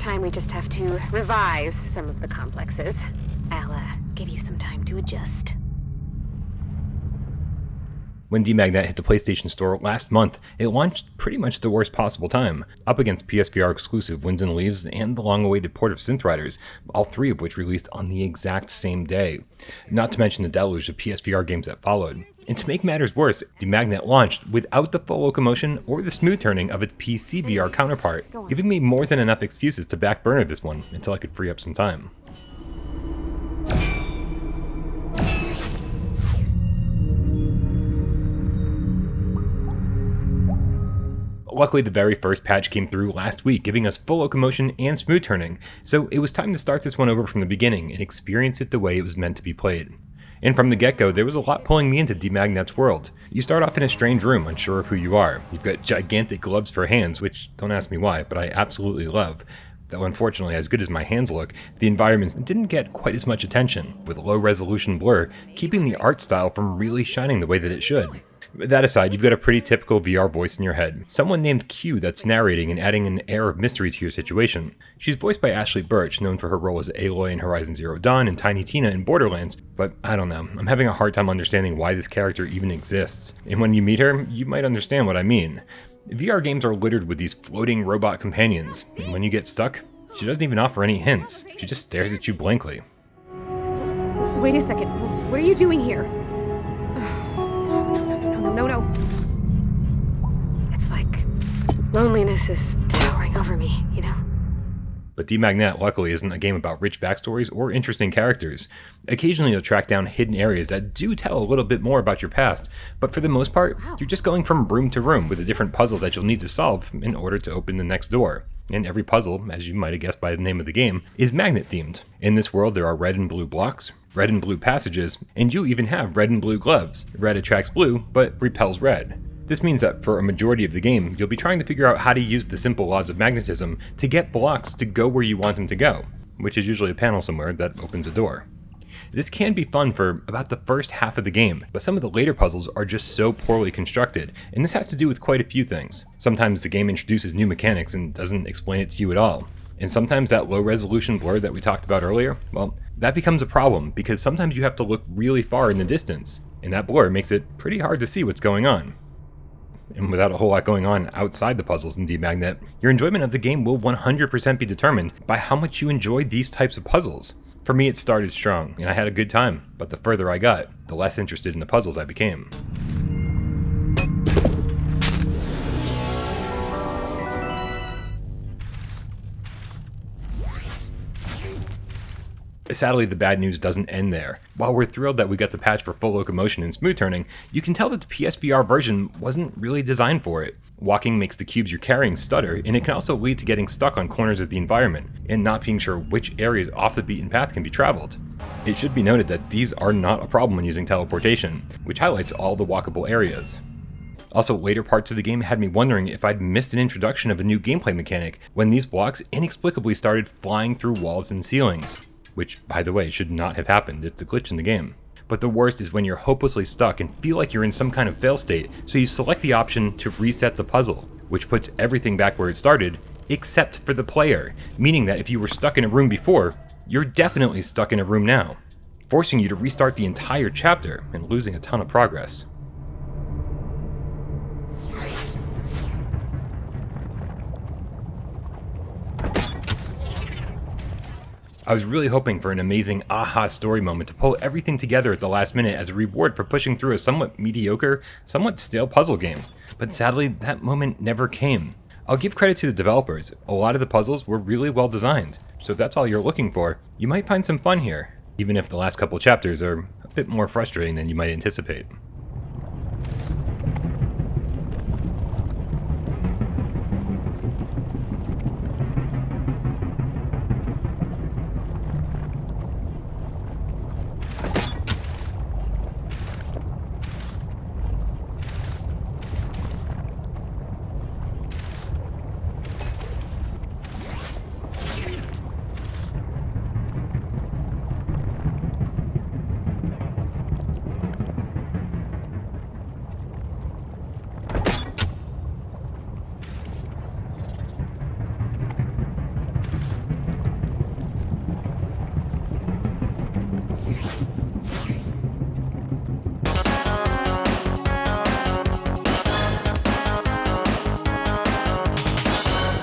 time we just have to revise some of the complexes. I'll give you some time to adjust. When DeMagnete hit the PlayStation Store last month, it launched pretty much the worst possible time, up against PSVR exclusive Winds and Leaves and the long-awaited port of Synth Riders, all three of which released on the exact same day. Not to mention the deluge of PSVR games that followed. And to make matters worse, DeMagnete launched without the full locomotion or the smooth turning of its PSVR counterpart, giving me more than enough excuses to backburner this one until I could free up some time. Luckily, the very first patch came through last week, giving us full locomotion and smooth turning, so it was time to start this one over from the beginning and experience it the way it was meant to be played. And from the get-go, there was a lot pulling me into DeMagnete's world. You start off in a strange room, unsure of who you are. You've got gigantic gloves for hands, which don't ask me why, but I absolutely love. Though unfortunately, as good as my hands look, the environments didn't get quite as much attention, with low-resolution blur keeping the art style from really shining the way that it should. That aside, you've got a pretty typical VR voice in your head. Someone named Q that's narrating and adding an air of mystery to your situation. She's voiced by Burch, known for her role as Aloy in Horizon Zero Dawn and Tiny Tina in Borderlands, but I don't know, I'm having a hard time understanding why this character even exists. And when you meet her, you might understand what I mean. VR games are littered with these floating robot companions, and when you get stuck, she doesn't even offer any hints. She just stares at you blankly. Wait a second, what are you doing here? No. It's like loneliness is towering over me, you know? But DeMagnete luckily isn't a game about rich backstories or interesting characters. Occasionally you'll track down hidden areas that do tell a little bit more about your past, but for the most part, you're just going from room to room with a different puzzle that you'll need to solve in order to open the next door. And every puzzle, as you might have guessed by the name of the game, is magnet themed. In this world there are red and blue blocks, red and blue passages, and you even have red and blue gloves. Red attracts blue, but repels red. This means that for a majority of the game, you'll be trying to figure out how to use the simple laws of magnetism to get blocks to go where you want them to go, which is usually a panel somewhere that opens a door. This can be fun for about the first half of the game, but some of the later puzzles are just so poorly constructed, and this has to do with quite a few things. Sometimes the game introduces new mechanics and doesn't explain it to you at all. And sometimes that low resolution blur that we talked about earlier, well, that becomes a problem because sometimes you have to look really far in the distance, and that blur makes it pretty hard to see what's going on. And without a whole lot going on outside the puzzles in DeMagnete, your enjoyment of the game will 100% be determined by how much you enjoy these types of puzzles. For me, it started strong, and I had a good time, but the further I got, the less interested in the puzzles I became. Sadly, the bad news doesn't end there. While we're thrilled that we got the patch for full locomotion and smooth turning, you can tell that the PSVR version wasn't really designed for it. Walking makes the cubes you're carrying stutter, and it can also lead to getting stuck on corners of the environment, and not being sure which areas off the beaten path can be traveled. It should be noted that these are not a problem when using teleportation, which highlights all the walkable areas. Also, later parts of the game had me wondering if I'd missed an introduction of a new gameplay mechanic when these blocks inexplicably started flying through walls and ceilings. Which, by the way, should not have happened. It's a glitch in the game. But the worst is when you're hopelessly stuck and feel like you're in some kind of fail state, so you select the option to reset the puzzle, which puts everything back where it started, except for the player, meaning that if you were stuck in a room before, you're definitely stuck in a room now, forcing you to restart the entire chapter and losing a ton of progress. I was really hoping for an amazing aha story moment to pull everything together at the last minute as a reward for pushing through a somewhat mediocre, somewhat stale puzzle game, but sadly that moment never came. I'll give credit to the developers, a lot of the puzzles were really well designed, so if that's all you're looking for, you might find some fun here, even if the last couple chapters are a bit more frustrating than you might anticipate.